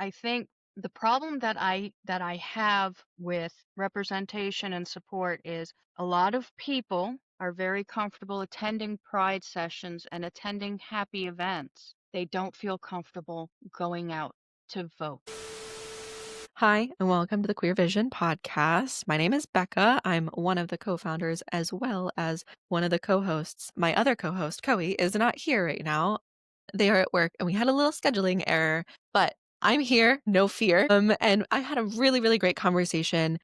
I think the problem that I have with representation and support is a lot of people are very comfortable attending pride sessions and attending happy events. They don't feel comfortable going out to vote. Hi, and welcome to the Queer Vision podcast. My name is Becca. I'm one of the co founders as well as one of the co hosts. My other co host, Coe, is not here right now. They are at work and we had a little scheduling error, but I'm here, no fear. And I had a really, really great conversation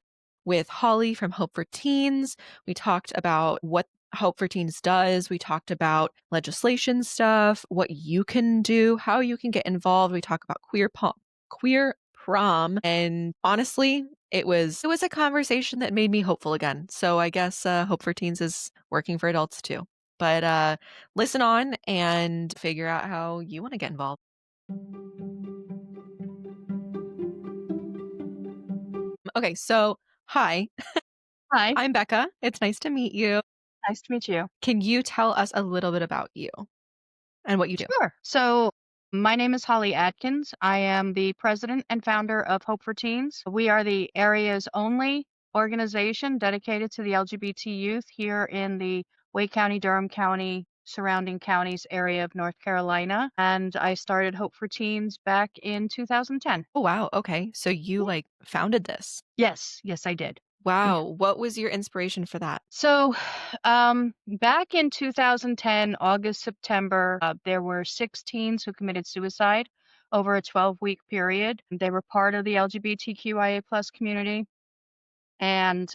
with Holly from Hope for Teens. We talked about what Hope for Teens does. We talked about legislation stuff, what you can do, how you can get involved. We talk about queer prom, and honestly, it was a conversation that made me hopeful again. So I guess Hope for Teens is working for adults too. But listen on and figure out how you want to get involved. Okay, so hi, Hi, I'm Becca. It's nice to meet you. nice to meet you. Can you tell us a little bit about you and what you do? Sure. So, my name is Holly Atkins. I am the president and founder of Hope for Teens. We are the area's only organization dedicated to the LGBT youth here in the Wake County, Durham County, surrounding counties area of North Carolina. And I started Hope for Teens back in 2010. Oh wow, okay. So you Yeah. like founded this. Yes, yes, I did. Yeah. Wow, what was your inspiration for that? So, back in 2010, August, September, there were six teens who committed suicide over a 12-week period. They were part of the LGBTQIA plus community, and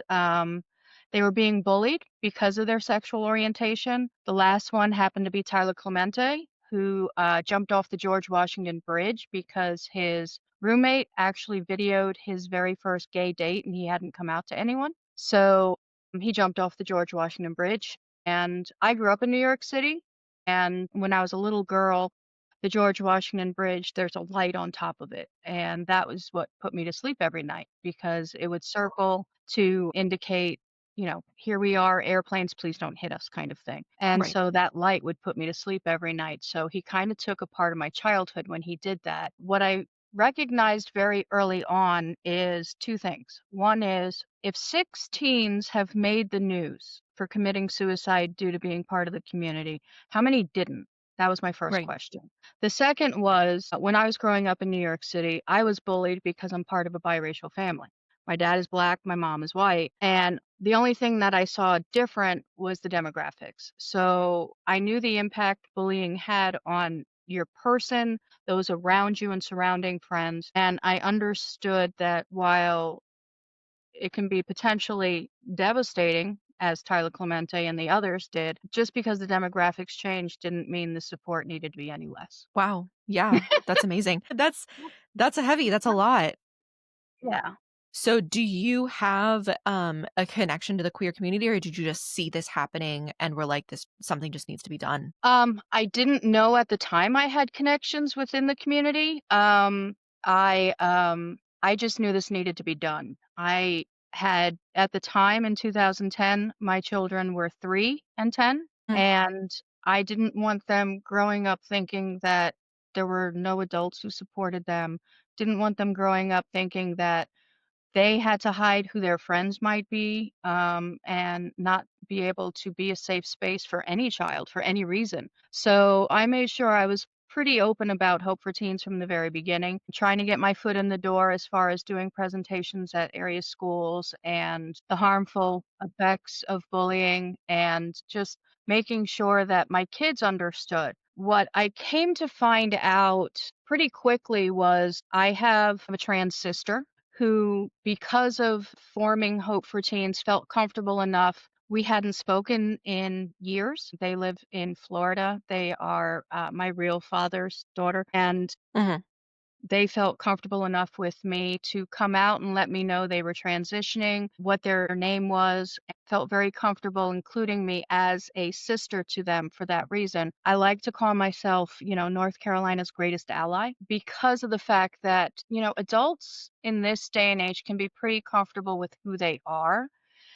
they were being bullied because of their sexual orientation. The last one happened to be Tyler Clemente, who jumped off the George Washington Bridge because his roommate actually videoed his very first gay date and he hadn't come out to anyone. So he jumped off the George Washington Bridge. And I grew up in New York City. And when I was a little girl, the George Washington Bridge, there's a light on top of it. And that was what put me to sleep every night because it would circle to indicate, here we are, airplanes, please don't hit us kind of thing. And Right. so that light would put me to sleep every night. So he kind of took a part of my childhood when he did that. What I recognized very early on is two things. One is if six teens have made the news for committing suicide due to being part of the community, how many didn't? That was my first Right. question. The second was when I was growing up in New York City, I was bullied because I'm part of a biracial family. My dad is black, my mom is white. And the only thing that I saw different was the demographics. So I knew the impact bullying had on your person, those around you and surrounding friends. And I understood that while it can be potentially devastating, as Tyler Clemente and the others did, just because the demographics changed didn't mean the support needed to be any less. Wow. Yeah, that's amazing. That's a heavy, that's a lot. Yeah. So do you have a connection to the queer community, or did you just see this happening and were like, this something just needs to be done? I didn't know at the time I had connections within the community. I just knew this needed to be done. I had at the time in 2010, my children were 3 and 10, Mm. and I didn't want them growing up thinking that there were no adults who supported them. Didn't want them growing up thinking that they had to hide who their friends might be, and not be able to be a safe space for any child for any reason. So I made sure I was pretty open about Hope for Teens from the very beginning, trying to get my foot in the door as far as doing presentations at area schools and the harmful effects of bullying and just making sure that my kids understood. What I came to find out pretty quickly was I have a trans sister who, because of forming Hope for Teens, felt comfortable enough. We hadn't spoken in years. They live in Florida. They are my real father's daughter. And Mhm. they felt comfortable enough with me to come out and let me know they were transitioning, what their name was, and felt very comfortable including me as a sister to them for that reason. I like to call myself, North Carolina's greatest ally because of the fact that, adults in this day and age can be pretty comfortable with who they are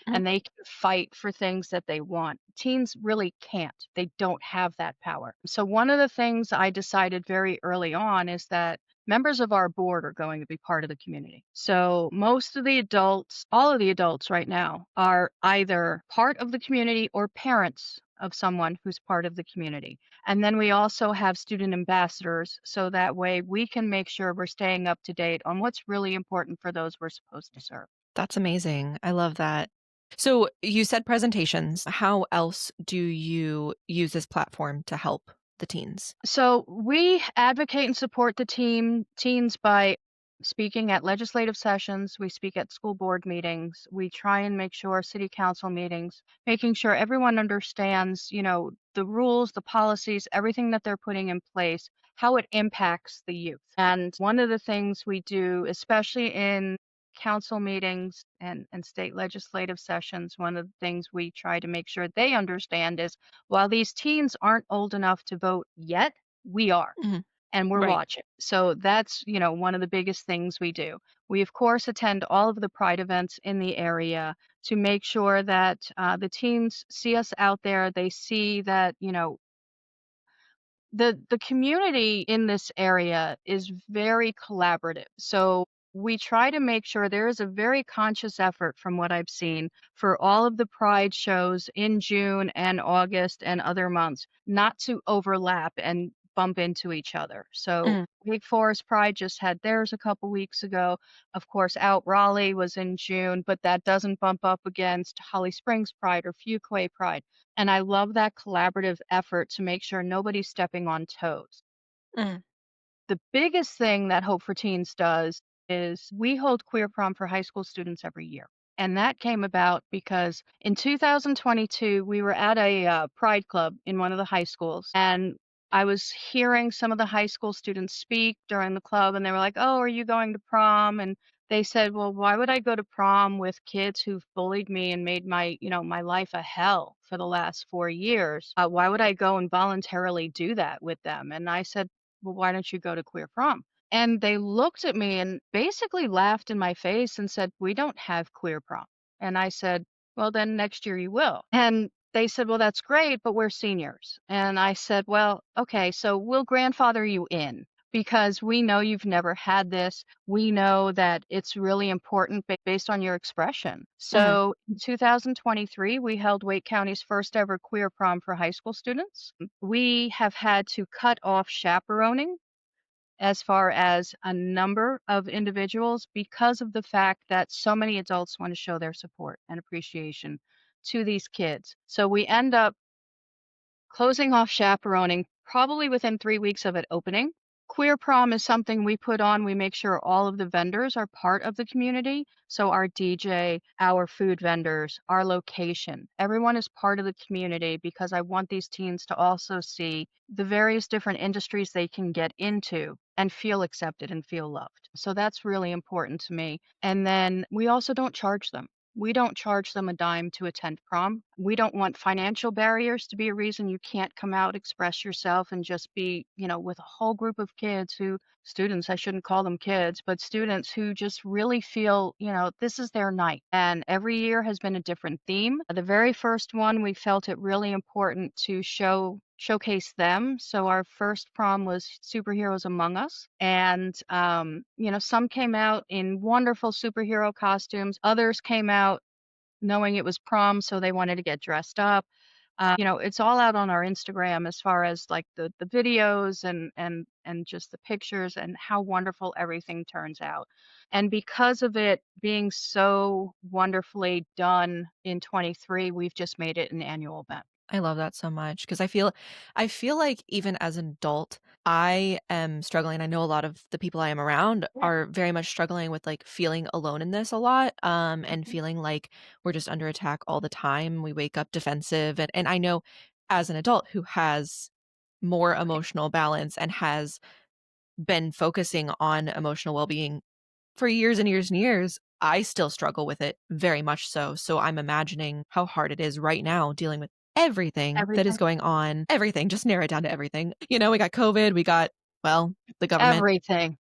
Mhm. and they can fight for things that they want. Teens really can't. They don't have that power. So one of the things I decided very early on is that members of our board are going to be part of the community. So most of the adults, all of the adults right now are either part of the community or parents of someone who's part of the community. And then we also have student ambassadors, so that way we can make sure we're staying up to date on what's really important for those we're supposed to serve. That's amazing. I love that. So you said presentations. How else do you use this platform to help the teens? So we advocate and support the teens by speaking at legislative sessions. We speak at school board meetings. We try and make sure city council meetings, making sure everyone understands, the rules, the policies, everything that they're putting in place, how it impacts the youth. And one of the things we do, especially in council meetings and state legislative sessions, one of the things we try to make sure they understand is while these teens aren't old enough to vote yet, we are, Mhm. and we're Right. watching. So that's, one of the biggest things we do. We, of course, attend all of the pride events in the area to make sure that the teens see us out there. They see that, the community in this area is very collaborative. So we try to make sure there is a very conscious effort from what I've seen for all of the pride shows in June and August and other months not to overlap and bump into each other. So Mhm. Wake Forest Pride just had theirs a couple weeks ago. Of course, Out Raleigh was in June, but that doesn't bump up against Holly Springs Pride or Fuquay Pride. And I love that collaborative effort to make sure nobody's stepping on toes. Mhm. The biggest thing that Hope for Teens does is we hold Queer Prom for high school students every year. And that came about because in 2022, we were at a pride club in one of the high schools. And I was hearing some of the high school students speak during the club, and they were like, "Oh, are you going to prom?" And they said, "Well, why would I go to prom with kids who've bullied me and made my life a hell for the last 4 years? Why would I go and voluntarily do that with them?" And I said, "Well, why don't you go to Queer Prom?" And they looked at me and basically laughed in my face and said, "We don't have Queer Prom." And I said, "Well, then next year you will." And they said, "Well, that's great, but we're seniors." And I said, "Well, okay, so we'll grandfather you in because we know you've never had this. We know that it's really important based on your expression." Mhm. So in 2023, we held Wake County's first ever Queer Prom for high school students. We have had to cut off chaperoning as far as a number of individuals because of the fact that so many adults want to show their support and appreciation to these kids. So we end up closing off chaperoning probably within 3 weeks of it opening. Queer Prom is something we put on. We make sure all of the vendors are part of the community. So our DJ, our food vendors, our location, everyone is part of the community because I want these teens to also see the various different industries they can get into and feel accepted and feel loved. So that's really important to me. And then we also don't charge them. We don't charge them a dime to attend prom. We don't want financial barriers to be a reason you can't come out, express yourself, and just be, with a whole group of kids students, I shouldn't call them kids, but students who just really feel, this is their night. And every year has been a different theme. The very first one, we felt it really important to showcase them. So our first prom was Superheroes Among Us. And, some came out in wonderful superhero costumes. Others came out knowing it was prom, so they wanted to get dressed up. It's all out on our Instagram as far as like the videos and just the pictures and how wonderful everything turns out. And because of it being so wonderfully done in 23, we've just made it an annual event. I love that so much because I feel like even as an adult, I am struggling. I know a lot of the people I am around Yeah. are very much struggling with like feeling alone in this a lot, and Mhm. feeling like we're just under attack all the time. We wake up defensive, and I know as an adult who has more Right. emotional balance and has been focusing on emotional well-being for years and years and years, I still struggle with it very much so. So I'm imagining how hard it is right now dealing with everything that is Everything. going on. Everything, just narrow it down to everything. We got COVID, we got, well, the government, Everything.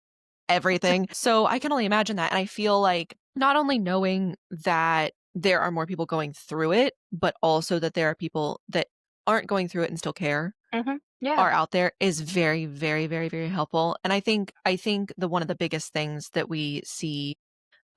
everything. So I can only imagine that. And I feel like not only knowing that there are more people going through it, but also that there are people that aren't going through it and still care. Yeah. are out there is very, very, very, very helpful. And I think the one of the biggest things that we see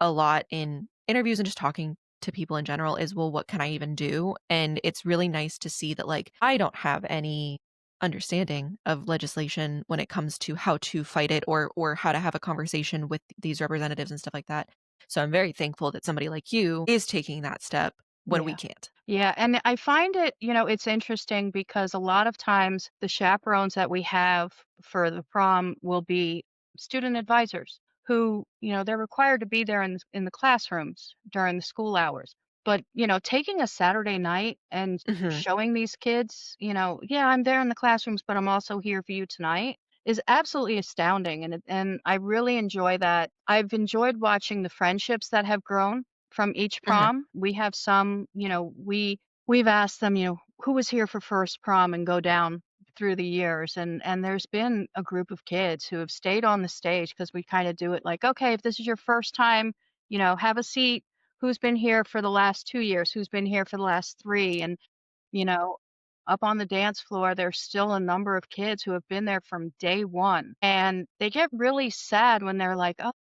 a lot in interviews and just talking to people in general is, well, what can I even do? And it's really nice to see that, like, I don't have any understanding of legislation when it comes to how to fight it or how to have a conversation with these representatives and stuff like that. So I'm very thankful that somebody like you is taking that step when we Yeah. can't. Yeah, and I find it, it's interesting because a lot of times the chaperones that we have for the prom will be student advisors who, they're required to be there in the classrooms during the school hours. But, taking a Saturday night and Mhm. showing these kids, yeah, I'm there in the classrooms, but I'm also here for you tonight is absolutely astounding. And I really enjoy that. I've enjoyed watching the friendships that have grown from each Mhm. prom. We have some, we've asked them, who was here for first prom and go down through the years. And there's been a group of kids who have stayed on the stage because we kind of do it like, okay, if this is your first time, have a seat. Who's been here for the last 2 years? Who's been here for the last three? And you know, up on the dance floor, there's still a number of kids who have been there from day one, and they get really sad when they're like, "Oh,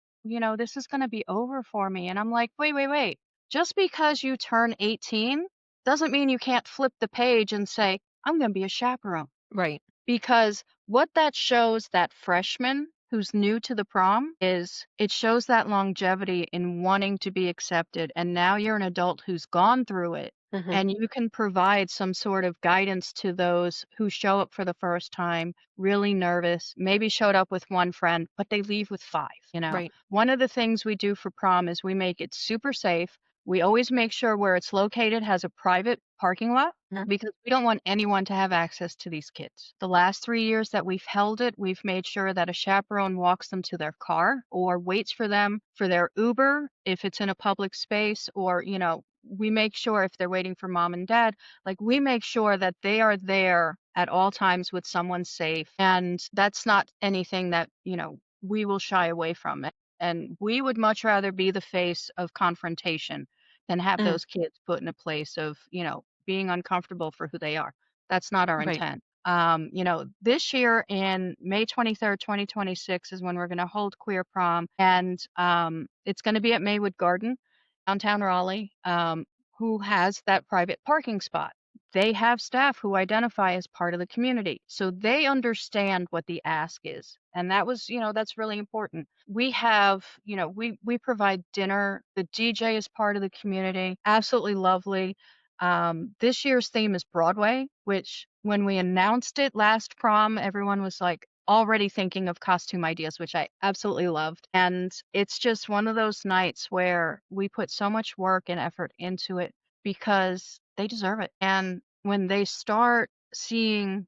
this is gonna be over for me." And I'm like, "Wait, wait, wait. Just because you turn 18 doesn't mean you can't flip the page and say, 'I'm gonna be a chaperone.'" Right. Because what that shows that freshman who's new to the prom is it shows that longevity in wanting to be accepted. And now you're an adult who's gone through it. Mhm. And you can provide some sort of guidance to those who show up for the first time, really nervous, maybe showed up with one friend, but they leave with five. Right. One of the things we do for prom is we make it super safe. We always make sure where it's located has a private parking lot Mhm. because we don't want anyone to have access to these kids. The last 3 years that we've held it, we've made sure that a chaperone walks them to their car or waits for them for their Uber if it's in a public space or, we make sure if they're waiting for mom and dad, like, we make sure that they are there at all times with someone safe, and that's not anything that, we will shy away from it, and we would much rather be the face of confrontation than have Mhm. those kids put in a place of, being uncomfortable for who they are. That's not our Right. intent. This year in May 23rd, 2026 is when we're going to hold Queer Prom, and it's going to be at Maywood Garden, downtown Raleigh, who has that private parking spot. They have staff who identify as part of the community, so they understand what the ask is, and that's really important. We have, we provide dinner. The DJ is part of the community, absolutely lovely. This year's theme is Broadway, which when we announced it last prom, everyone was like already thinking of costume ideas, which I absolutely loved. And it's just one of those nights where we put so much work and effort into it because they deserve it. And when they start seeing,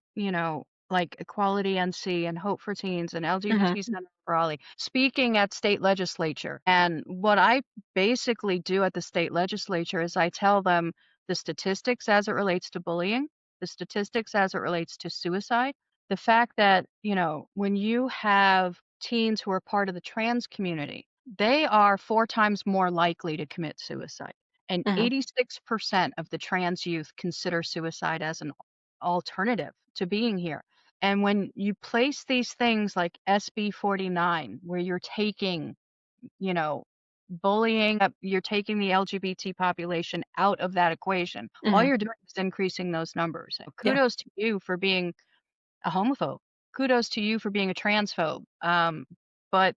like Equality NC and Hope for Teens and Mhm. LGBT Center for Raleigh speaking at state legislature. And what I basically do at the state legislature is I tell them the statistics as it relates to bullying, the statistics as it relates to suicide, the fact that, when you have teens who are part of the trans community, they are 4 times more likely to commit suicide. And Mhm. 86% of the trans youth consider suicide as an alternative to being here. And when you place these things like SB 49, where you're taking, you know, bullying, you're taking the LGBT population out of that equation. All Mhm. you're doing is increasing those numbers. Yeah. Kudos to you for being a homophobe. Kudos to you for being a transphobe. But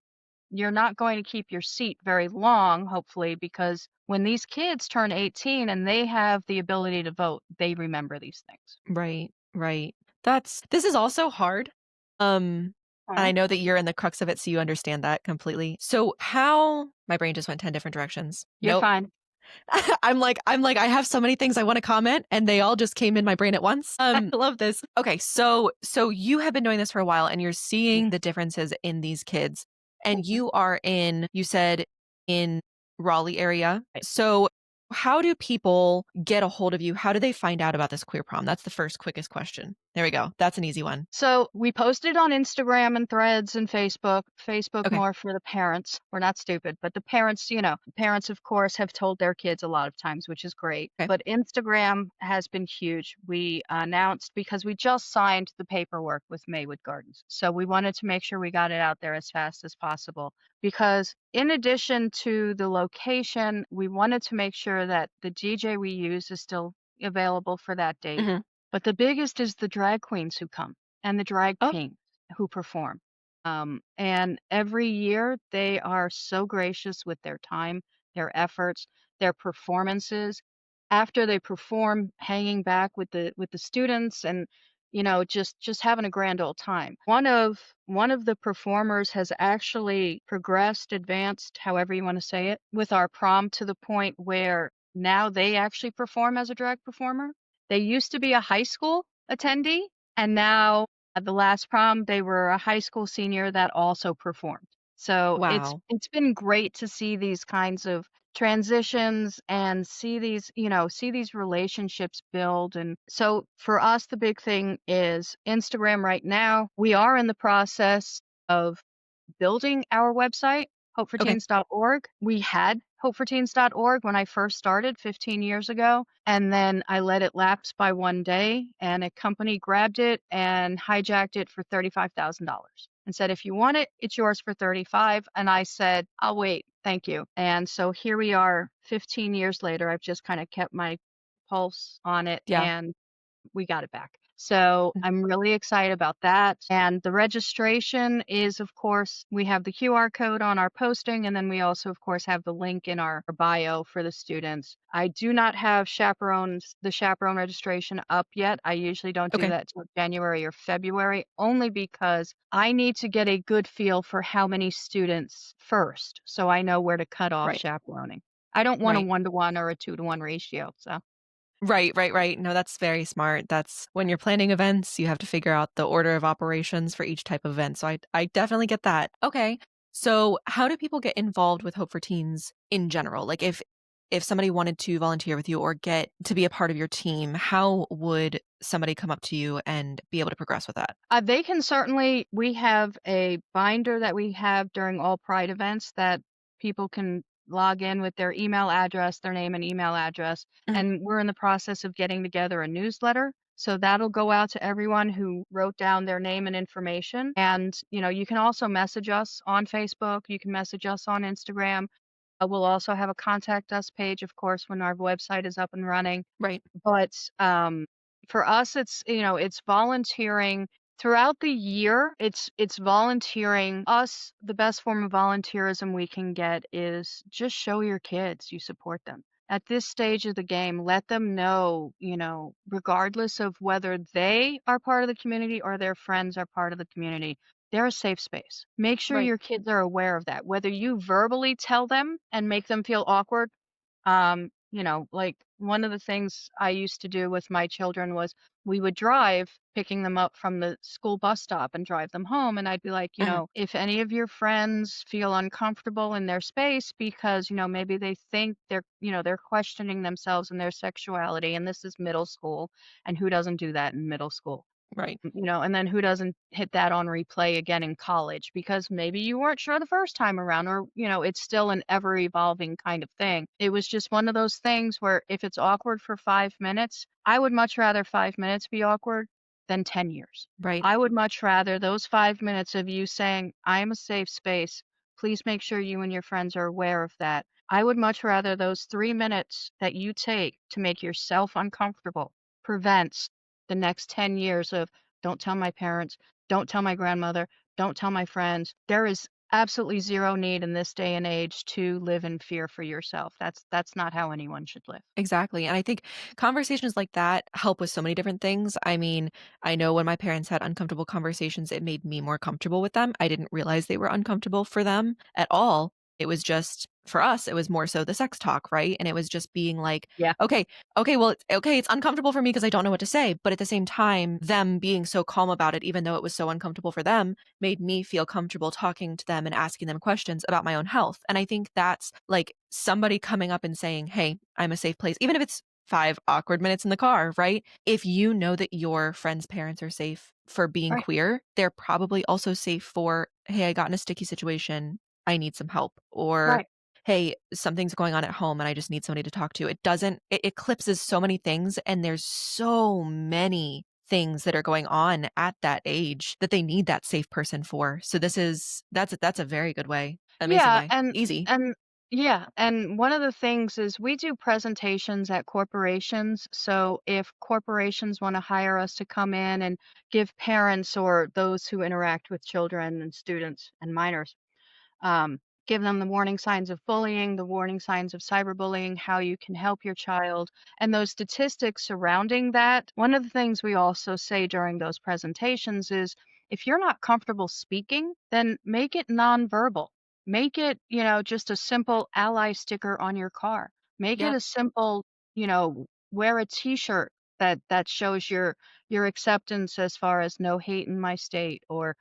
you're not going to keep your seat very long, hopefully, because when these kids turn 18 and they have the ability to vote, they remember these things. Right. Right. This is also hard. And Huh? I know that you're in the crux of it, so you understand that completely. So how my brain just went 10 different directions. You're Nope. fine. I have so many things I want to comment and they all just came in my brain at once. I love this. Okay, so you have been doing this for a while and you're seeing the differences in these kids. And Mhm. you are in, you said in Raleigh area. So how do people get a hold of you? How do they find out about this queer prom? That's the first quickest question. There we go. That's an easy one. So we posted on Instagram and Threads and Facebook. Facebook Okay. more for the parents. We're not stupid, but the parents, parents of course have told their kids a lot of times, which is great. Okay. But Instagram has been huge. We announced because we just signed the paperwork with Maywood Gardens. So we wanted to make sure we got it out there as fast as possible because in addition to the location, we wanted to make sure that the DJ we use is still available for that date. Mhm. But the biggest is the drag queens who come and the drag Oh, kings who perform. And every year they are so gracious with their time, their efforts, their performances. After they perform, hanging back with the students and just having a grand old time. One of the performers has actually progressed, advanced, however you want to say it, with our prom to the point where now they actually perform as a drag performer. They used to be a high school attendee, and now at the last prom, they were a high school senior that also performed. So wow. it's been great to see these kinds of transitions and see these relationships build. And so for us, the big thing is Instagram right now. We are in the process of building our website, Okay. hopeforteens.org. We had hopeforteens.org when I first started 15 years ago, and then I let it lapse by one day, and a company grabbed it and hijacked it for $35,000 and said, if you want it, it's yours for 35. And I said, I'll wait. Thank you. And so here we are 15 years later. I've just kind of kept my pulse on it Yeah. and we got it back. So Mm. I'm really excited about that. And the registration is, of course, we have the QR code on our posting, and then we also, of course, have the link in our bio for the students. I do not have the chaperone registration up yet. I usually don't do Okay. that till January or February, only because I need to get a good feel for how many students first, so I know where to cut off Right. chaperoning. I don't want a Right. 1-to-1 or a 2-to-1 ratio. So Right, right, right. No, that's very smart. That's when you're planning events, you have to figure out the order of operations for each type of event. So I definitely get that. Okay. So how do people get involved with Hope for Teens in general? Like if somebody wanted to volunteer with you or get to be a part of your team, how would somebody come up to you and be able to progress with that? They can certainly we have a binder that we have during all Pride events that people can log in with their email address, their name and email address, Mhm. and we're in the process of getting together a newsletter. So that'll go out to everyone who wrote down their name and information. And, you can also message us on Facebook, you can message us on Instagram. We'll also have a contact us page, of course, when our website is up and running. Right. But, for us, it's volunteering throughout the year. It's volunteering. Us, the best form of volunteerism we can get is just show your kids you support them. At this stage of the game, let them know, regardless of whether they are part of the community or their friends are part of the community, they're a safe space. Make sure Right. your kids are aware of that. Whether you verbally tell them and make them feel awkward, like one of the things I used to do with my children was we would drive, picking them up from the school bus stop and drive them home. And I'd be like, Mhm. if any of your friends feel uncomfortable in their space because, maybe they think they're questioning themselves and their sexuality, and this is middle school, and who doesn't do that in middle school? Right. And then who doesn't hit that on replay again in college because maybe you weren't sure the first time around or, it's still an ever evolving kind of thing. It was just one of those things where if it's awkward for 5 minutes, I would much rather 5 minutes be awkward than 10 years. Right. I would much rather those 5 minutes of you saying, I am a safe space. Please make sure you and your friends are aware of that. I would much rather those 3 minutes that you take to make yourself uncomfortable prevents the next 10 years of don't tell my parents, don't tell my grandmother, don't tell my friends. There is absolutely zero need in this day and age to live in fear for yourself. That's not how anyone should live. Exactly, and I think conversations like that help with so many different things. I mean, I know when my parents had uncomfortable conversations, it made me more comfortable with them. I didn't realize they were uncomfortable for them at all. It was just for us, it was more so the sex talk, right? And it was just being like, Yeah. "Okay, okay, well, okay, it's uncomfortable for me because I don't know what to say." But at the same time, them being so calm about it, even though it was so uncomfortable for them, made me feel comfortable talking to them and asking them questions about my own health. And I think that's like somebody coming up and saying, "Hey, I'm a safe place." Even if it's 5 awkward minutes in the car, right? If you know that your friends' parents are safe for being Right. queer, they're probably also safe for, "Hey, I got in a sticky situation. I need some help." Or, Right. "Hey, something's going on at home and I just need somebody to talk to." It eclipses so many things, and there's so many things that are going on at that age that they need that safe person for. So that's a very good way. Amazing Yeah, way. Easy. and yeah, and one of the things is we do presentations at corporations. So if corporations want to hire us to come in and give parents or those who interact with children and students and minors um, give them the warning signs of bullying, the warning signs of cyberbullying, how you can help your child, and those statistics surrounding that. One of the things we also say during those presentations is if you're not comfortable speaking, then make it nonverbal. Make it, just a simple ally sticker on your car. Make it Yep. a simple, wear a t-shirt that shows your acceptance as far as no hate in my state or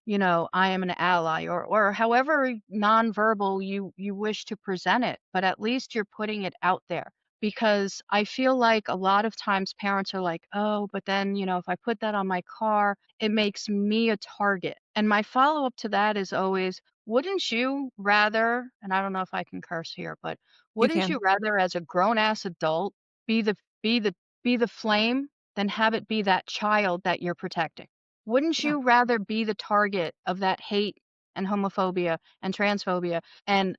I am an ally or however nonverbal you wish to present it, but at least you're putting it out there. Because I feel like a lot of times parents are like, oh, but then, if I put that on my car, it makes me a target. And my follow-up to that is always, wouldn't you rather, and I don't know if I can curse here, but You wouldn't can. you rather as a grown-ass adult be the be the be the flame than have it be that child that you're protecting? Wouldn't Yeah. you rather be the target of that hate and homophobia and transphobia and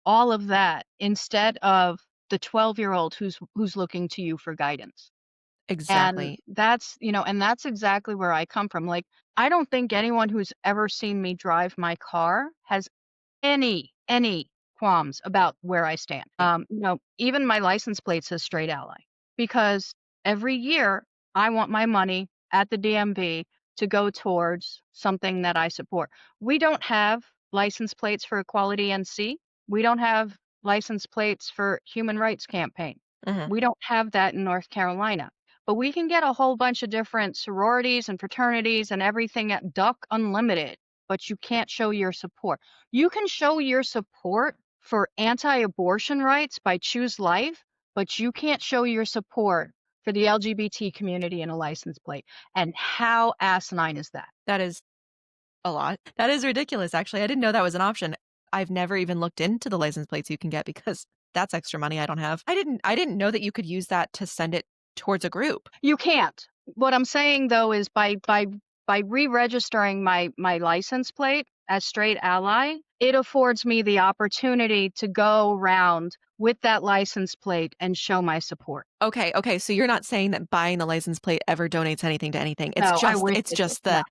all of that instead of the 12-year-old who's looking to you for guidance? And Exactly. that's exactly where I come from. Like, I don't think anyone who's ever seen me drive my car has any qualms about where I stand. Even my license plate says straight ally because every year I want my money at the DMV to go towards something that I support. We don't have license plates for Equality NC. We don't have license plates for Human Rights Campaign. Mhm. We don't have that in North Carolina. But we can get a whole bunch of different sororities and fraternities and everything at Duck Unlimited, but you can't show your support. You can show your support for anti-abortion rights by Choose Life, but you can't show your support for the LGBT community in a license plate. And how asinine is that? That is a lot. That is ridiculous, actually. I didn't know that was an option. I've never even looked into the license plates you can get because that's extra money I don't have. I didn't know that you could use that to send it towards a group. You can't. What I'm saying though is by re-registering my license plate as straight ally, it affords me the opportunity to go around with that license plate and show my support. Okay, so you're not saying that buying the license plate ever donates anything to anything. It's No, I just wish it's it did. just No. the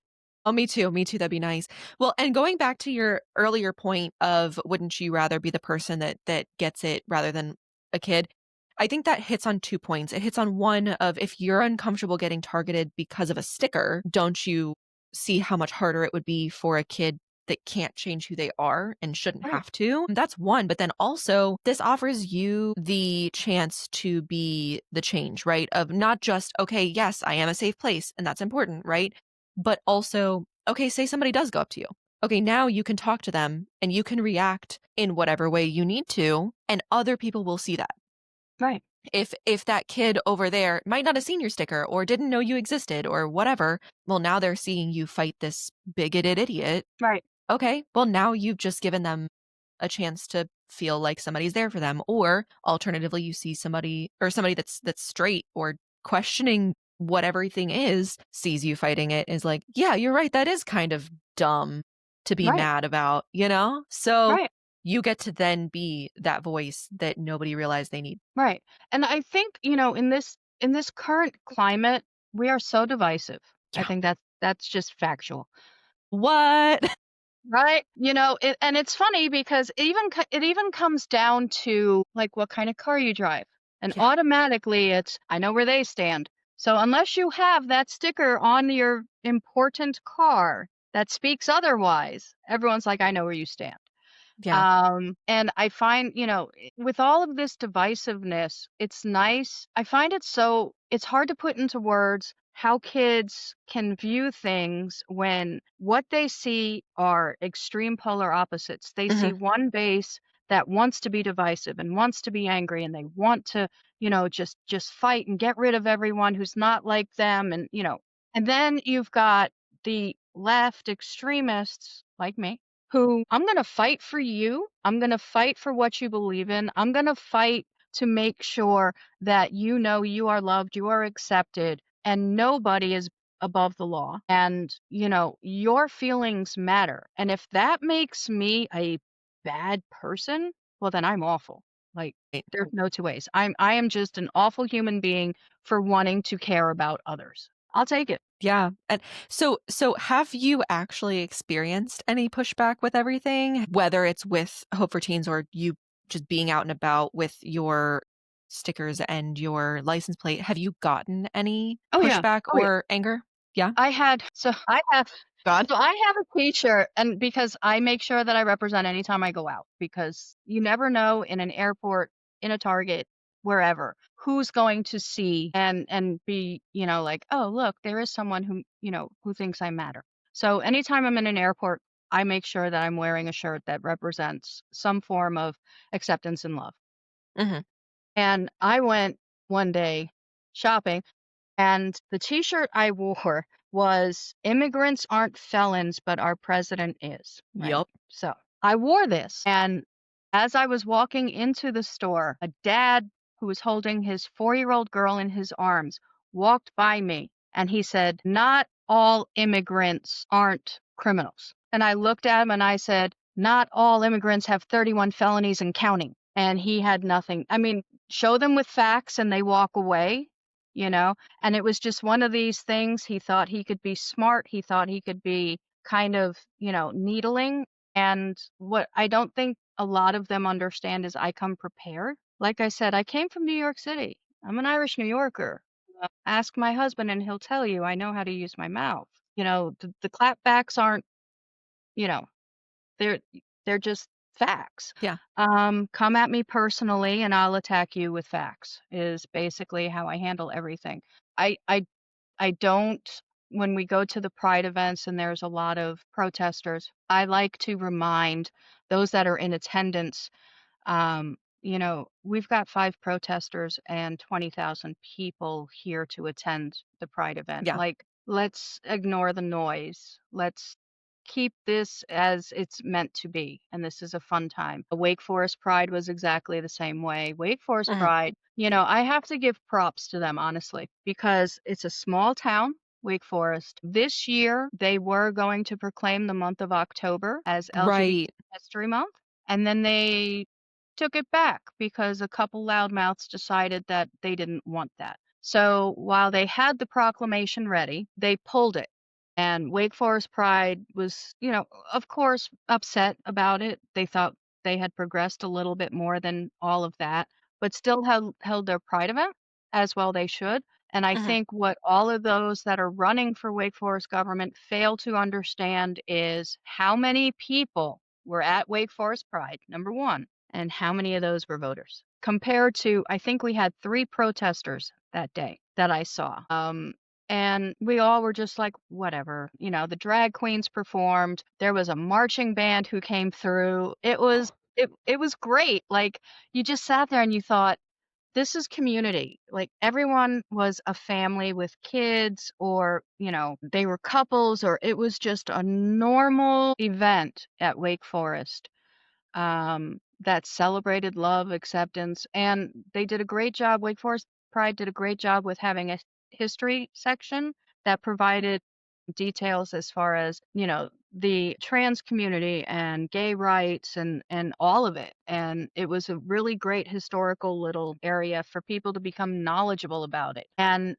Oh, me too, that'd be nice. Well, and going back to your earlier point of wouldn't you rather be the person that gets it rather than a kid? I think that hits on 2 points. It hits on one of if you're uncomfortable getting targeted because of a sticker, don't you see how much harder it would be for a kid that can't change who they are and shouldn't Right. have to? That's one, but then also this offers you the chance to be the change, right? Of not just, okay, yes, I am a safe place and that's important, right? But also, okay, say somebody does go up to you. Okay, now you can talk to them and you can react in whatever way you need to, and other people will see that. Right. If that kid over there might not have seen your sticker or didn't know you existed or whatever, well, now they're seeing you fight this bigoted idiot. Right. Okay, well, now you've just given them a chance to feel like somebody's there for them. Or alternatively, you see somebody that's straight or questioning what everything is, sees you fighting it, is like, yeah, you're right. That is kind of dumb to be Right. mad about, you know? So Right. you get to then be that voice that nobody realized they need. Right. And I think, in this current climate, we are so divisive. I Yeah. think that's just factual. What? Right? And it's funny because it even comes down to like what kind of car you drive. And Yeah. automatically it's I know where they stand. So unless you have that sticker on your important car that speaks otherwise, everyone's like I know where you stand. Yeah. And I find, with all of this divisiveness, it's nice. I find it's hard to put into words how kids can view things when what they see are extreme polar opposites. They see Hmm. one base that wants to be divisive and wants to be angry and they want to, just fight and get rid of everyone who's not like them and then you've got the left extremists like me who I'm going to fight for you. I'm going to fight for what you believe in. I'm going to fight to make sure that you are loved, you are accepted, and nobody is above the law. And, your feelings matter. And if that makes me a bad person, well, then I'm awful. Like, Right. there's no two ways. I am just an awful human being for wanting to care about others. I'll take it. Yeah. And so have you actually experienced any pushback with everything, whether it's with Hope for Teens or you just being out and about with your stickers and your license plate? Have you gotten any Oh yeah. pushback Oh yeah. or anger? Yeah. I have a t-shirt and because I make sure that I represent anytime I go out because you never know in an airport, in a Target, wherever, who's going to see and be, like, "Oh, look, there is someone who thinks I matter." So anytime I'm in an airport, I make sure that I'm wearing a shirt that represents some form of acceptance and love. Mhm. And I went one day shopping and the T-shirt I wore was "Immigrants aren't felons, but our president is," right? Yup. So, I wore this, and as I was walking into the store, a dad who was holding his 4-year-old girl in his arms walked by me, and he said, "Not all immigrants aren't criminals." And I looked at him and I said, "Not all immigrants have 31 felonies and counting." And he had nothing. I mean, show them with facts and they walk away, you know? And it was just one of these things. He thought he could be smart. He thought he could be kind of, needling. And what I don't think a lot of them understand is I come prepared. Like I said, I came from New York City. I'm an Irish New Yorker. Ask my husband and he'll tell you I know how to use my mouth. The clapbacks aren't, you know, they're they're just facts. Yeah. Come at me personally and I'll attack you with facts is basically how I handle everything. I I I don't when we go to the pride events and there's a lot of protesters, I like to remind those that are in attendance we've got 5 protesters and 20,000 people here to attend the Pride event. Yeah. Like, let's ignore the noise. Let's keep this as it's meant to be. And this is a fun time. The Wake Forest Pride was exactly the same way. Wake Forest Mhm. Pride, I have to give props to them, honestly, because it's a small town. Wake Forest. This year, they were going to proclaim the month of October as LGBT Right. History Month, and then they took it back because a couple loudmouths decided that they didn't want that. So while they had the proclamation ready, they pulled it. And Wake Forest Pride was, of course, upset about it. They thought they had progressed a little bit more than all of that, but still held their Pride event as well they should. And I Mhm. think what all of those that are running for Wake Forest government fail to understand is how many people were at Wake Forest Pride, number one, and how many of those were voters? Compared to, I think we had 3 protesters that day that I saw. And we all were just like, whatever. The drag queens performed. There was a marching band who came through. It was great. Like you just sat there and you thought, this is community. Like everyone was a family with kids or, they were couples or it was just a normal event at Wake Forest that celebrated love, acceptance, and they did a great job. Wake Forest Pride did a great job with having a history section that provided details as far as, the trans community and gay rights and all of it. And it was a really great historical little area for people to become knowledgeable about it. And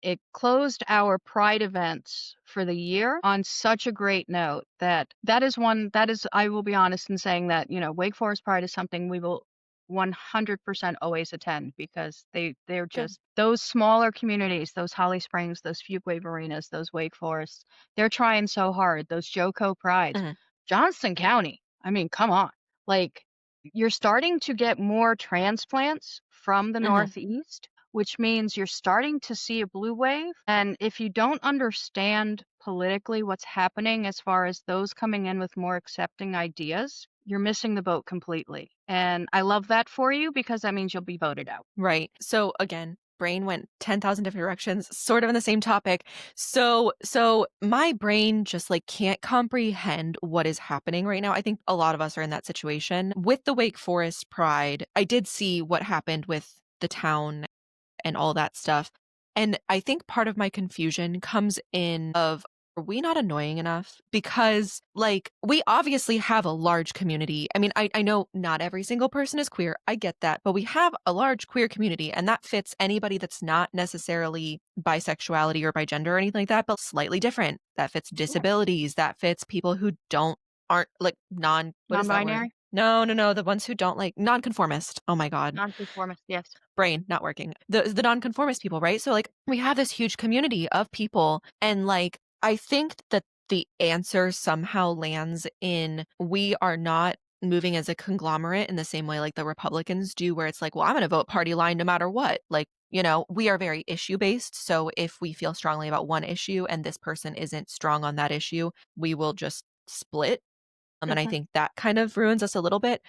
it closed our Pride events for the year on such a great note that is I will be honest in saying that, Wake Forest Pride is something we will 100% always attend because they're Good. just those smaller communities, those Holly Springs, those Fuquay Marinas, those Wake Forests, they're trying so hard, those Joco Prides. Mhm. Johnston County, I mean, come on. Like you're starting to get more transplants from the Mhm. Northeast, which means you're starting to see a blue wave. And if you don't understand politically what's happening as far as those coming in with more accepting ideas, you're missing the boat completely. And I love that for you because that means you'll be voted out. Right. So again, brain went 10,000 different directions, sort of in the same topic. So my brain just like can't comprehend what is happening right now. I think a lot of us are in that situation. With the Wake Forest Pride, I did see what happened with the town and all that stuff. And I think part of my confusion comes in of, are we not annoying enough? Because like we obviously have a large community. I mean, I know not every single person is queer. I get that, but we have a large queer community and that fits anybody that's not necessarily bisexuality or bigender or anything like that, but slightly different. That fits Yeah. disabilities. That fits people who aren't like what is that word? Non-binary, No. The ones who don't like nonconformist. Oh my God, non-conformist, yes. brain not working. The nonconformist people, right? So like we have this huge community of people and like I think that the answer somehow lands in we are not moving as a conglomerate in the same way like the Republicans do where it's like, well, I'm going to vote party line no matter what. Like, we are very issue based. So if we feel strongly about one issue and this person isn't strong on that issue, we will just split. And I Mhm. think that kind of ruins us a little bit.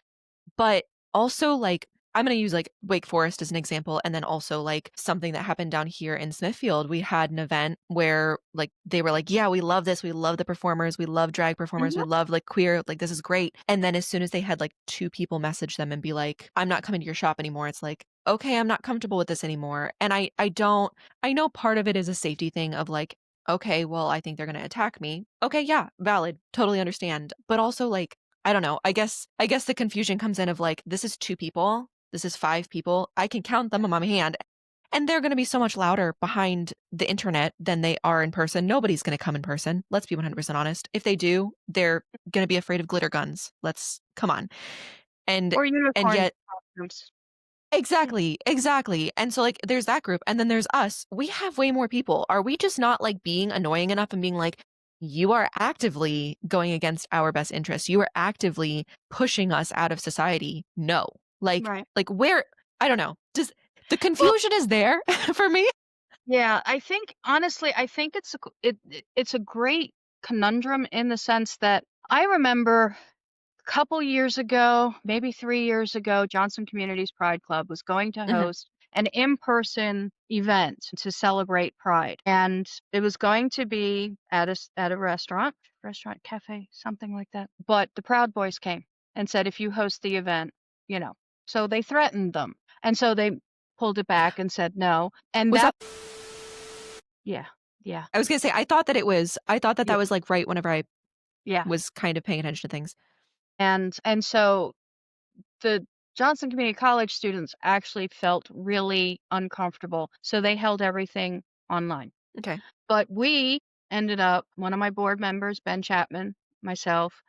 But also, like, I'm gonna use, like, Wake Forest as an example, and then also, like, something that happened down here in Smithfield. We had an event where, like, they were like, "Yeah, we love this. We love the performers. We love drag performers. Mhm. We love, like, queer. Like, this is great." And then as soon as they had, like, 2 people message them and be like, "I'm not coming to your shop anymore," it's like, "Okay, I'm not comfortable with this anymore." And I don't I know part of it is a safety thing of, like, "Okay, well, I think they're gonna attack me." Okay, yeah, valid. Totally understand. But also, like, I don't know. I guess the confusion comes in of like, this is 2 people, this is 5 people. I can count them on my hand, and they're gonna be so much louder behind the internet than they are in person. Nobody's gonna come in person. Let's be 100% honest. If they do, they're gonna be afraid of glitter guns. Let's come on. And Or and unicorn yet costumes. Yeah. exactly, exactly. And so, like, there's that group, and then there's us. We have way more people. Are we just not, like, being annoying enough and being like, "You are actively going against our best interests. You are actively pushing us out of society." No. Right. Where I don't know. Just the Well, confusion is there for me. yeah, I think honestly, I think it's a great conundrum in the sense that I remember couple years ago, maybe 3 years ago, Johnson Communities Pride Club was going to Mhm, host an in-person event to celebrate Pride, and it was going to be at a restaurant, cafe, something like that. But the Proud Boys came and said, "If you host the event, you know." So they threatened them, and so they pulled it back and said no, and was that that yeah, yeah, I was gonna say, I thought that yeah, that was, like, right whenever I yeah, was kind of paying attention to things. and so the Johnson Community College students actually felt really uncomfortable, so they held everything online. Okay. But we ended up one of my board members, Ben Chapman, myself,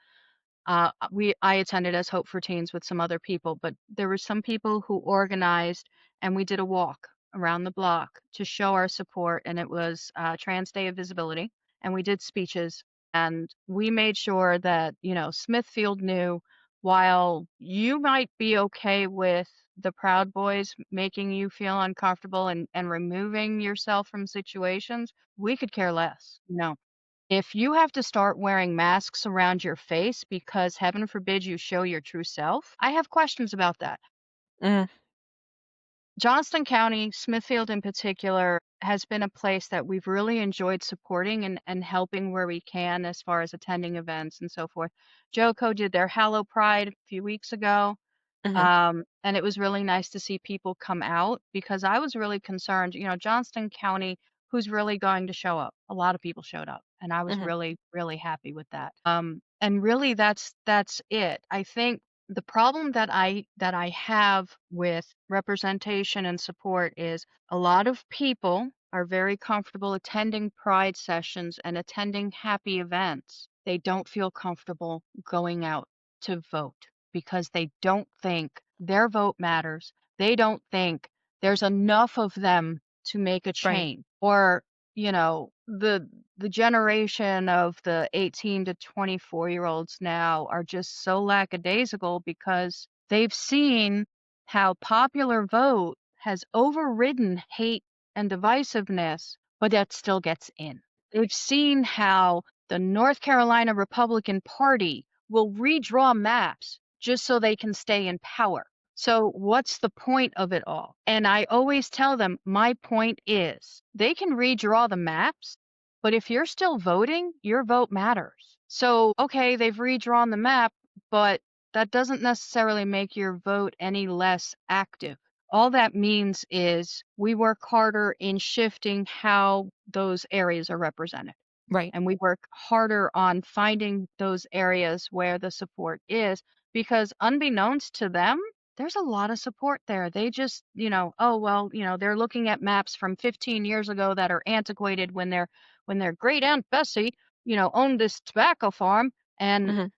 I attended as Hope for Teens with some other people, but there were some people who organized, and we did a walk around the block to show our support, and it was Trans Day of Visibility, and we did speeches, and we made sure that Smithfield knew while you might be okay with the Proud Boys making you feel uncomfortable and removing yourself from situations, we could care less. If you have to start wearing masks around your face because heaven forbid you show your true self, I have questions about that. Mm, Johnston County, Smithfield in particular, has been a place that we've really enjoyed supporting and helping where we can as far as attending events and so forth. JoCo did their Hallow Pride a few weeks ago. mhm, And it was really nice to see people come out because I was really concerned, Johnston County, who's really going to show up? A lot of people showed up, and I was mhm, really, really happy with that. And really that's it. I think the problem that I have with representation and support is a lot of people are very comfortable attending pride sessions and attending happy events. They don't feel comfortable going out to vote because they don't think their vote matters. They don't think there's enough of them to make a right. change. Or, the generation of the 18 to 24-year-olds now are just so lackadaisical because they've seen how popular vote has overridden hate and divisiveness, but that still gets in. They've seen how the North Carolina Republican Party will redraw maps just so they can stay in power. So what's the point of it all? And I always tell them, my point is they can redraw the maps, but if you're still voting, your vote matters. So, okay, they've redrawn the map, but that doesn't necessarily make your vote any less active. All that means is we work harder in shifting how those areas are represented. Right. And we work harder on finding those areas where the support is because unbeknownst to them, there's a lot of support there. They just, oh well, they're looking at maps from 15 years ago that are antiquated when their great aunt Bessie, owned this tobacco farm and Mhm.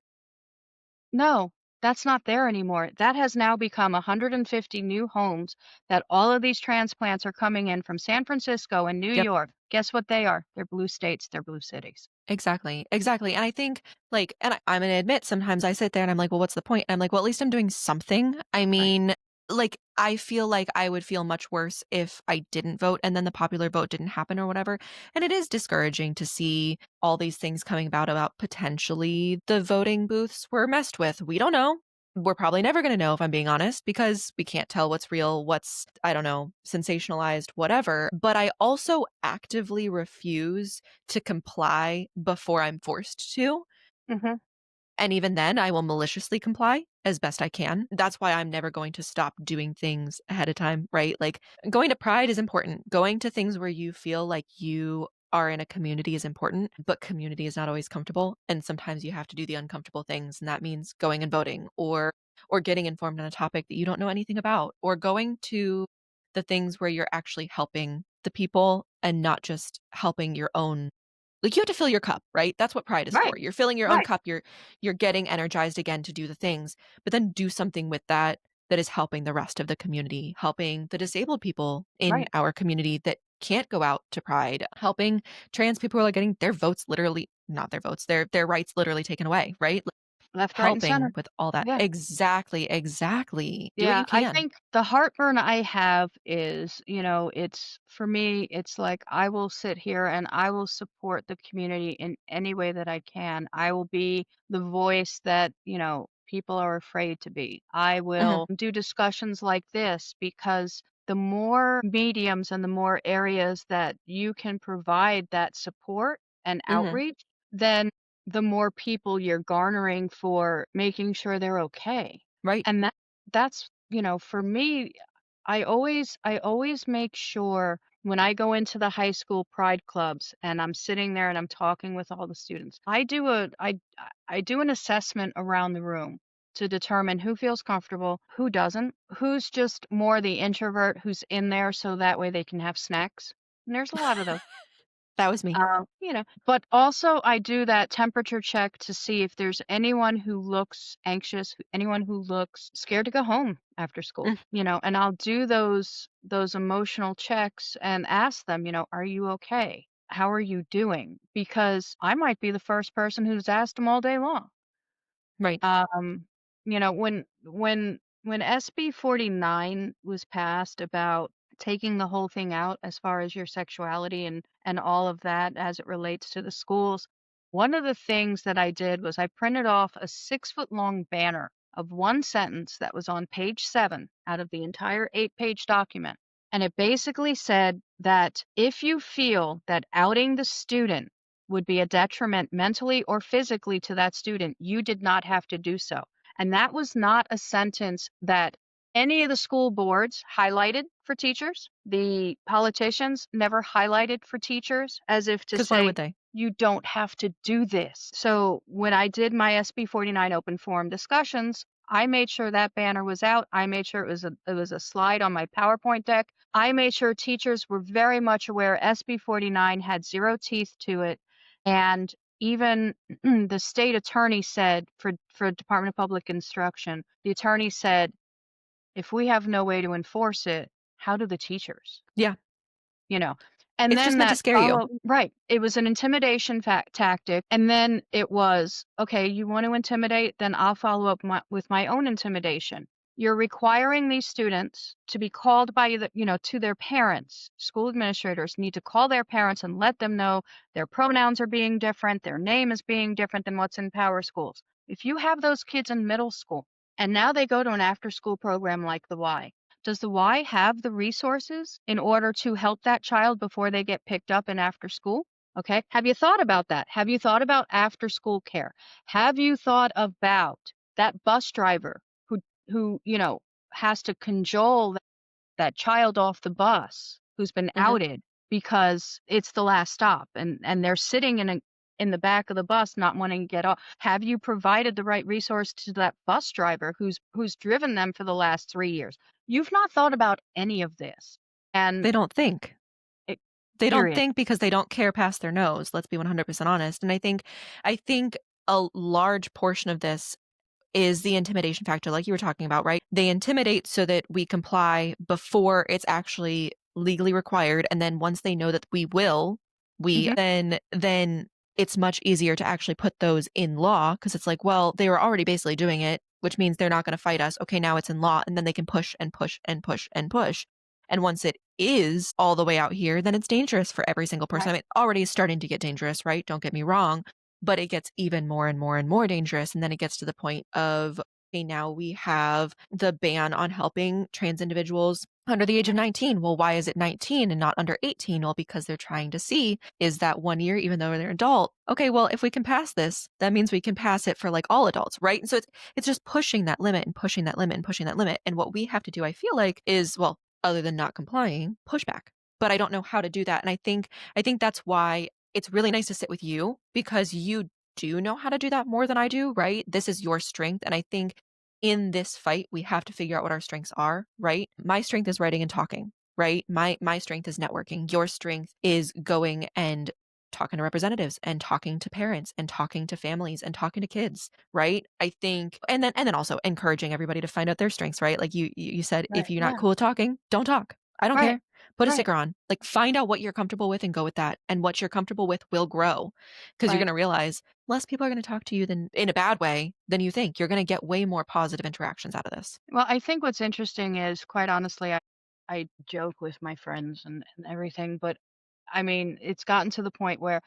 no, that's not there anymore. That has now become 150 new homes that all of these transplants are coming in from San Francisco and New Yep. York. Guess what they are? They're blue states, they're blue cities. Exactly, exactly, and I think, like and I'm gonna admit sometimes I sit there and I'm like, "Well, what's the point?" And I'm like, "Well, at least I'm doing something." I Right. mean, like, I feel like I would feel much worse if I didn't vote and then the popular vote didn't happen or whatever, and it is discouraging to see all these things coming about potentially the voting booths were messed with. We don't know. We're probably never gonna know if I'm being honest because we can't tell what's real, what's, I don't know, sensationalized, whatever, but I also actively refuse to comply before I'm forced to. Mhm. And even then, I will maliciously comply as best I can. That's why I'm never going to stop doing things ahead of time, right? Like going to Pride is important. Going to things where you feel like you are in a community is important, but community is not always comfortable. And sometimes you have to do the uncomfortable things. And that means going and voting or getting informed on a topic that you don't know anything about, or going to the things where you're actually helping the people and not just helping your own like, you have to fill your cup, right? That's what Pride is Right. for. You're filling your own Right. cup, you're getting energized again to do the things, but then do something with that that is helping the rest of the community, helping the disabled people in Right. our community that can't go out to Pride, helping trans people who are getting their votes literally not their votes, their rights literally taken away, right? Like, Left, right, and helping center. with all that. Yeah. Exactly, exactly. Do what Yeah, you I can. think the heartburn I have is, it's for me, it's like I will sit here and I will support the community in any way that I can. I will be the voice that, people are afraid to be. I Mhm, will do discussions like this because the more mediums and the more areas that you can provide that support and mhm. outreach, then the more people you're garnering for making sure they're okay. Right. And that's, for me, I always make sure when I go into the high school pride clubs and I'm sitting there and I'm talking with all the students, I do an assessment around the room to determine who feels comfortable, who doesn't, who's just more the introvert who's in there so that way they can have snacks. And there's a lot of those. That was me. But also I do that temperature check to see if there's anyone who looks anxious, anyone who looks scared to go home after school, Mm, and I'll do those emotional checks and ask them, are you okay? How are you doing? Because I might be the first person who's asked them all day long. right. Um, when SB 49 was passed about taking the whole thing out as far as your sexuality and all of that as it relates to the schools, one of the things that I did was I printed off a 6-foot long banner of one sentence that was on page 7 out of the entire 8-page document. And it basically said that if you feel that outing the student would be a detriment mentally or physically to that student, you did not have to do so. And that was not a sentence that any of the school boards highlighted for teachers. The politicians never highlighted for teachers as if to 'Cause why say, would they? you don't have to do this. So when I did my SB 49 open forum discussions, I made sure that banner was out. I made sure it was a slide on my PowerPoint deck. I made sure teachers were very much aware SB 49 had zero teeth to it and even the state attorney said for Department of Public Instruction, the attorney said, if we have no way to enforce it, how do the teachers? Yeah. You know? And It's just then meant to that scare you. follow right. It was an intimidation tactic. And then it was, okay, you want to intimidate? Then I'll follow up with my own intimidation. You're requiring these students to be called by to their parents. School administrators need to call their parents and let them know their pronouns are being different, their name is being different than what's in power schools. If you have those kids in middle school and now they go to an after school program like the Y, does the Y have the resources in order to help that child before they get picked up in after school? Okay. Have you thought about that? Have you thought about after school care? Have you thought about that bus driver who has to cajole that child off the bus who's been Mhm. outed because it's the last stop and they're sitting in the back of the bus not wanting to get off. Have you provided the right resource to that bus driver who's driven them for the last 3 years? You've not thought about any of this. And They don't think. it They don't period. think because they don't care past their nose, let's be 100% honest, and I think a large portion of this is the intimidation factor, like you were talking about, right? They intimidate so that we comply before it's actually legally required. And then once they know that we will, we Mhm. then it's much easier to actually put those in law because it's like, well, they were already basically doing it, which means they're not going to fight us. Okay, now it's in law. And then they can push and push and push and push. And once it is all the way out here, then it's dangerous for every single person. I Right, mean, it already is starting to get dangerous, right? Don't get me wrong, but it gets even more and more and more dangerous. And then it gets to the point of, okay, now we have the ban on helping trans individuals under the age of right, 19. Well, why is it 19 and not under 18? Well, because they're trying to see, is that 1 year, even though they're adult? Okay, well, if we can pass this, that means we can pass it for like all adults, right? And so it's just pushing that limit and pushing that limit and pushing that limit. And what we have to do, I feel like, is, well, other than not complying, pushback. But I don't know how to do that. And I think that's why it's really nice to sit with you because you do know how to do that more than I do, right? This is your strength. And I think in this fight, we have to figure out what our strengths are, right? My strength is writing and talking, right? My strength is networking. Your strength is going and talking to representatives and talking to parents and talking to families and talking to kids, right? I think and then also encouraging everybody to find out their strengths, right? Like you said, if right. you're not Yeah. cool with talking, don't talk. I don't Right, care. Put a right, sticker on. Like, find out what you're comfortable with and go with that. And what you're comfortable with will grow because 'cause you're right. gonna realize less people are gonna talk to you than in a bad way than you think. You're gonna get way more positive interactions out of this. Well, I think what's interesting is, quite honestly, I joke with my friends and everything, but I mean, it's gotten to the point where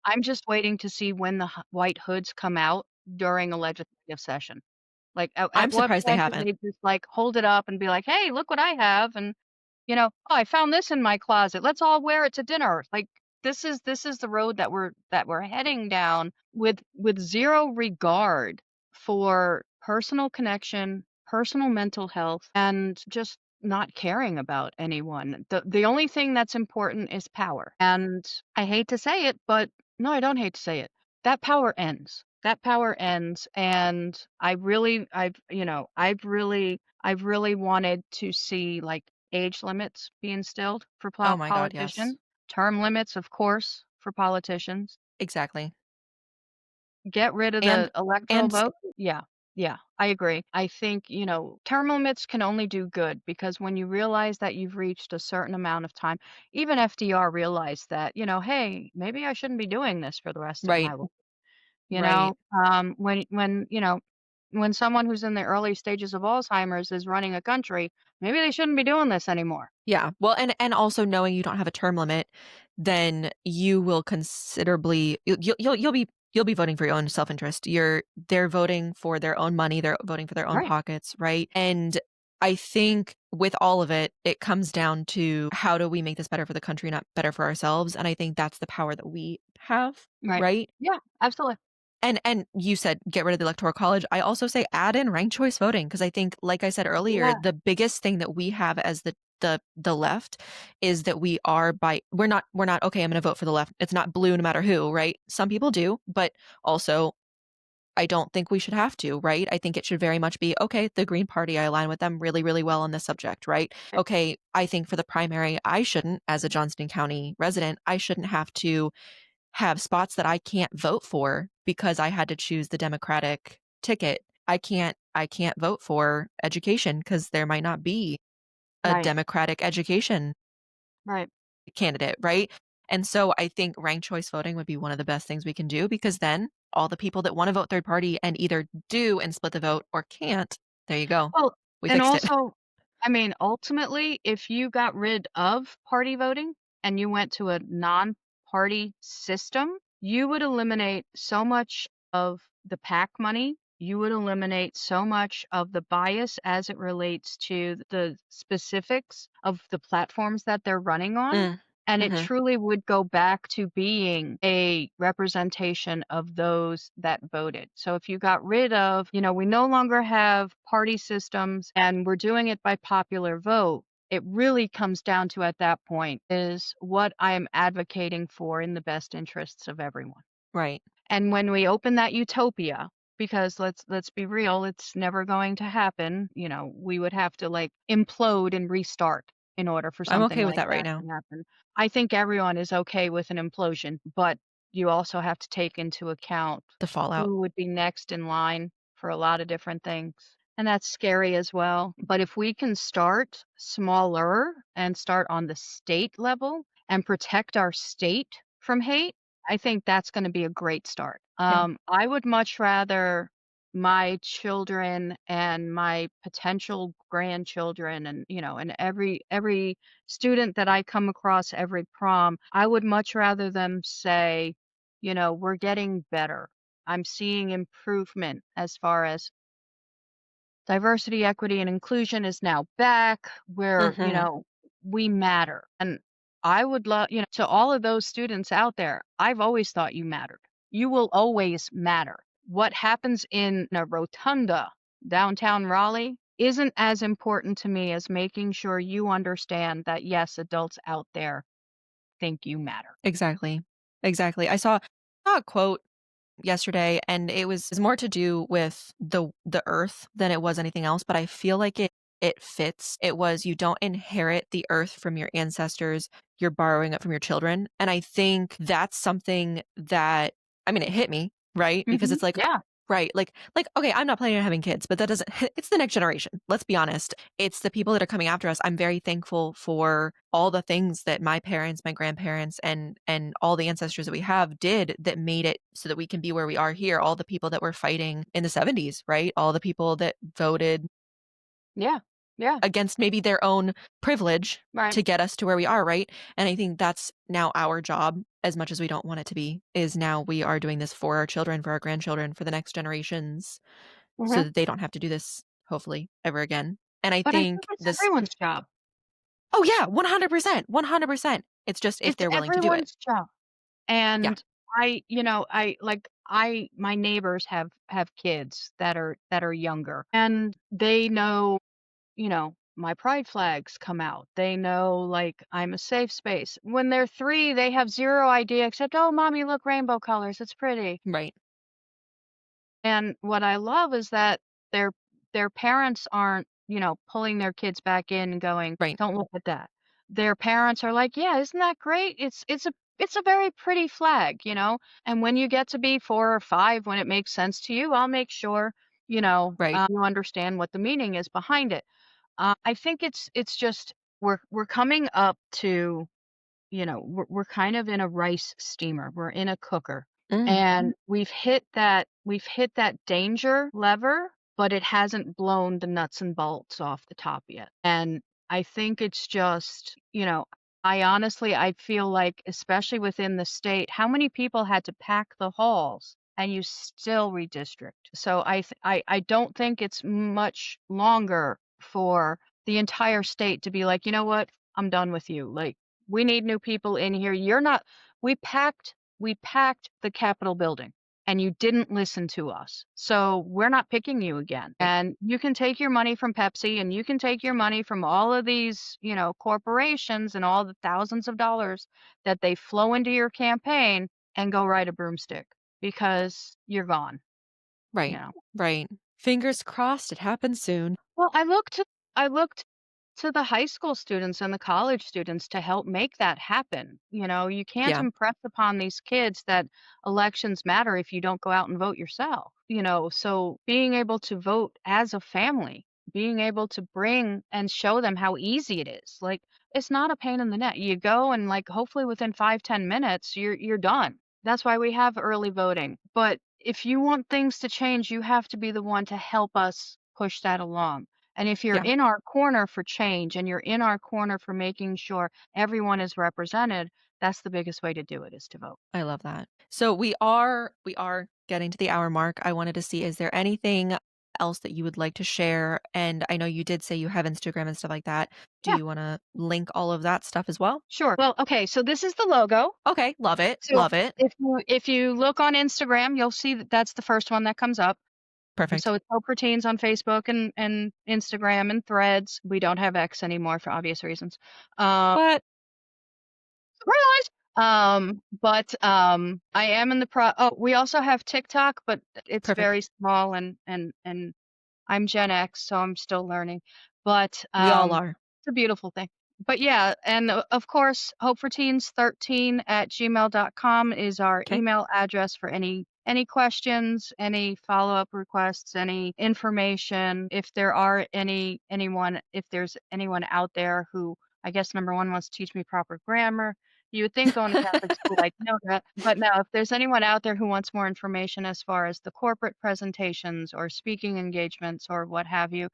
I'm just waiting to see when the white hoods come out during a legislative session. Like, at I'm what surprised they point do haven't. they just, like, hold it up and be like, "Hey, look what I have," and, "Oh, I found this in my closet. Let's all wear it to dinner." Like, this is the road that we're heading down with 0 regard for personal connection, personal mental health, and just not caring about anyone. The only thing that's important is power, and I hate to say it, but no, I don't hate to say it. That power ends. That power ends, and I've really wanted to see, like, age limits be instilled for Oh my god, yes. politicians, term limits, of course, for politicians. Exactly. Get rid of And the electoral and vote. Yeah, yeah, I agree. I think, term limits can only do good because when you realize that you've reached a certain amount of time, even FDR realized that, "Hey, maybe I shouldn't be doing this for the rest of right, my life." right. When someone who's in the early stages of Alzheimer's is running a country, maybe they shouldn't be doing this anymore. Yeah. Well, and also knowing you don't have a term limit, then you will considerably you'll be voting for your own self-interest. They're voting for their own money, they're voting for their own Right, pockets, right? And I think with all of it, it comes down to how do we make this better for the country, not better for ourselves? And I think that's the power that we have, right. right? Yeah, absolutely. And you said get rid of the electoral college. I also say add in ranked choice voting because I think, like I said earlier, Yeah, the biggest thing that we have as the left is that we're not okay, I'm going to vote for the left. It's not blue no matter who, right? Some people do, but also I don't think we should have to, right? I think it should very much be okay, the Green Party, I align with them really, really well on this subject, right? eh, Okay, I think for the primary, I shouldn't, as a Johnston County resident, I shouldn't have to have spots that I can't vote for because I had to choose the Democratic ticket. I can't vote for education because there might not be a right, Democratic education right. candidate, right? And so I think ranked choice voting would be one of the best things we can do because then all the people that want to vote third party and either do and split the vote or can't, there you go. Well, We And fixed it. also, I mean, ultimately, if you got rid of party voting and you went to a non-party system, you would eliminate so much of the PAC money. You would eliminate so much of the bias as it relates to the specifics of the platforms that they're running on. Mm. And it Mhm. truly would go back to being a representation of those that voted. So if you got rid of, we no longer have party systems and we're doing it by popular vote, it really comes down to at that point is what I am advocating for in the best interests of everyone. Right. And when we open that utopia, because let's be real, it's never going to happen, we would have to like implode and restart in order for I'm something okay with like that right that now. to happen. I think everyone is okay with an implosion, but you also have to take into account The fallout. who would be next in line for a lot of different things. And that's scary as well. But if we can start smaller and start on the state level and protect our state from hate, I think that's gonna be a great start. Yeah. I would much rather my children and my potential grandchildren and, and every student that I come across every prom, I would much rather them say, "We're getting better. I'm seeing improvement as far as diversity, equity, and inclusion is now back where, Mhm. we matter." And I would love, to all of those students out there, I've always thought you mattered. You will always matter. What happens in a rotunda downtown Raleigh isn't as important to me as making sure you understand that, yes, adults out there think you matter. Exactly. Exactly. I saw a quote yesterday, and it was more to do with the earth than it was anything else, but I feel like it fits. It was, you don't inherit the earth from your ancestors, you're borrowing it from your children. And I think that's something that, I mean, it hit me, right? Because Mhm. it's like, Yeah. right, like okay, I'm not planning on having kids, but that doesn't it's the next generation. Let's be honest. It's the people that are coming after us. I'm very thankful for all the things that my parents, my grandparents, and all the ancestors that we have did that made it so that we can be where we are here. All the people that were fighting in the 70s, right? All the people that voted Yeah. Yeah. against maybe their own privilege Right. to get us to where we are, right? And I think that's now our job, as much as we don't want it to be, is now we are doing this for our children, for our grandchildren, for the next generations, so Mhm. that they don't have to do this, hopefully, ever again. And I But I think think it's this everyone's job. Oh yeah, 100%, 100%. It's just if It's they're willing to do it. everyone's job. Yeah, And my neighbors have kids that are younger, and they know, my pride flags come out. They know, like, I'm a safe space. When they're 3, they have 0 idea except, "Oh, mommy, look, rainbow colors, it's pretty." right, And what I love is that their their parents aren't, pulling their kids back in and going, right, "Don't look at that." Their parents are like, "Yeah, isn't that great? It's a very pretty flag, you know? And when you get to be 4 or 5, when it makes sense to you, I'll make sure, right. you understand what the meaning is behind it." I think it's just we're coming up to, we're kind of in a rice steamer. We're in a cooker. Mm, And we've hit that danger lever, but it hasn't blown the nuts and bolts off the top yet. And I think it's just, I feel like, especially within the state, how many people had to pack the halls and you still redistrict. So I don't think it's much longer for the entire state to be like, "You know what? I'm done with you. Like, we need new people in here. You're not we packed the Capitol building and you didn't listen to us. So we're not picking you again. right, And you can take your money from Pepsi and you can take your money from all of these, corporations and all the thousands of dollars that they flow into your campaign and go ride a broomstick because you're gone, you right, know. right. Fingers crossed it happens soon. Well, I looked to the high school students and the college students to help make that happen. You can't Yeah, impress upon these kids that elections matter if you don't go out and vote yourself. So being able to vote as a family, being able to bring and show them how easy it is. Like, it's not a pain in the neck. You go and, like, hopefully within 5-10 minutes you're done. That's why we have early voting. But if you want things to change, you have to be the one to help us push that along. And if you're Yeah, in our corner for change and you're in our corner for making sure everyone is represented, that's the biggest way to do it is to vote. I love that. So we are getting to the hour mark. I wanted to see, is there anything else that you would like to share? And I know you did say you have Instagram and stuff like that. Do Yeah, you want to link all of that stuff as well? sure. Well, okay, so this is the logo. Okay, love it. So Love it. if you look on Instagram, you'll see that that's the first one that comes up. Perfect. So it's Hope for Teens on Facebook and Instagram and Threads. We don't have X anymore for obvious reasons. What? Surprise! I am in the we also have TikTok, but it's Perfect. very small and I'm Gen X, so I'm still learning. But, We all are. it's a beautiful thing. But yeah, and of course, hopeforteens13@gmail.com is our Okay. email address for any questions, any follow-up requests, any information. If there are if there's anyone out there who, I guess, number 1 wants to teach me proper grammar. You would think going to Catholic school I'd know that, but no, if there's anyone out there who wants more information as far as the corporate presentations or speaking engagements or what have you,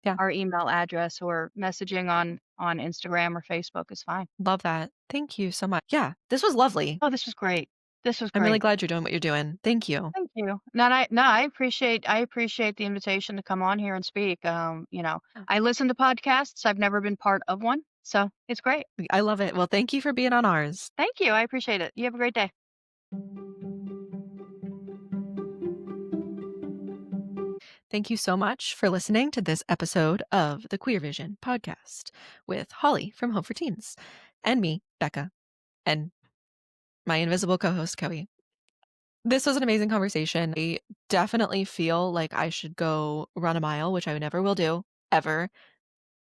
Yeah, our email address or messaging on Instagram or Facebook is fine. love that. Thank you so much. Yeah, this was lovely. Oh, this was great. This was I'm really great. glad you're doing what you're doing. Thank you. Thank you. No, I appreciate the invitation to come on here and speak. Yeah. I listen to podcasts. I've never been part of one, so it's great. I love it. Well, thank you for being on ours. Thank you. I appreciate it. You have a great day. Thank you so much for listening to this episode of the Queer Vision podcast with Holly from Hope for Teens and me, Becca, and my invisible co host, Coey. This was an amazing conversation. I definitely feel like I should go run a mile, which I never will do, ever.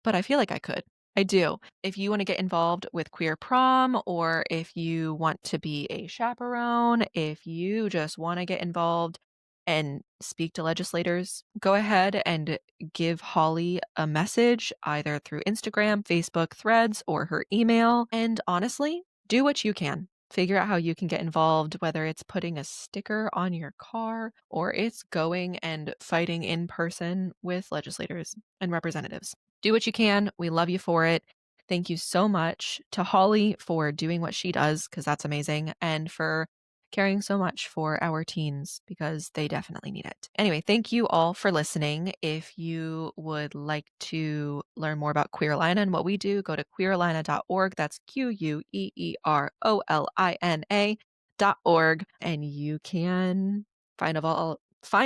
But I feel like I could. I do. If you want to get involved with Queer Prom, or if you want to be a chaperone, if you just want to get involved and speak to legislators, go ahead and give Holly a message either through Instagram, Facebook, Threads, or her email. And honestly, do what you can. Figure out how you can get involved, whether it's putting a sticker on your car or it's going and fighting in person with legislators and representatives. Do what you can. We love you for it. Thank you so much to Holly for doing what she does, because that's amazing, and for caring so much for our teens because they definitely need it. Anyway, thank you all for listening. If you would like to learn more about Queer Alina and what we do, go to queeralina.org. That's QUEEROLINA.org, and you can find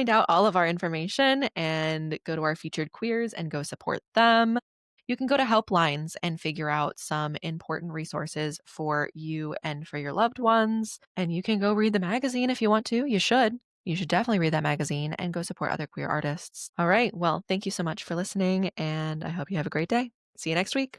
out all of our information and go to our featured queers and go support them. You can go to helplines and figure out some important resources for you and for your loved ones. And you can go read the magazine if you want to. You should. You should definitely read that magazine and go support other queer artists. All right. Well, thank you so much for listening, and I hope you have a great day. See you next week.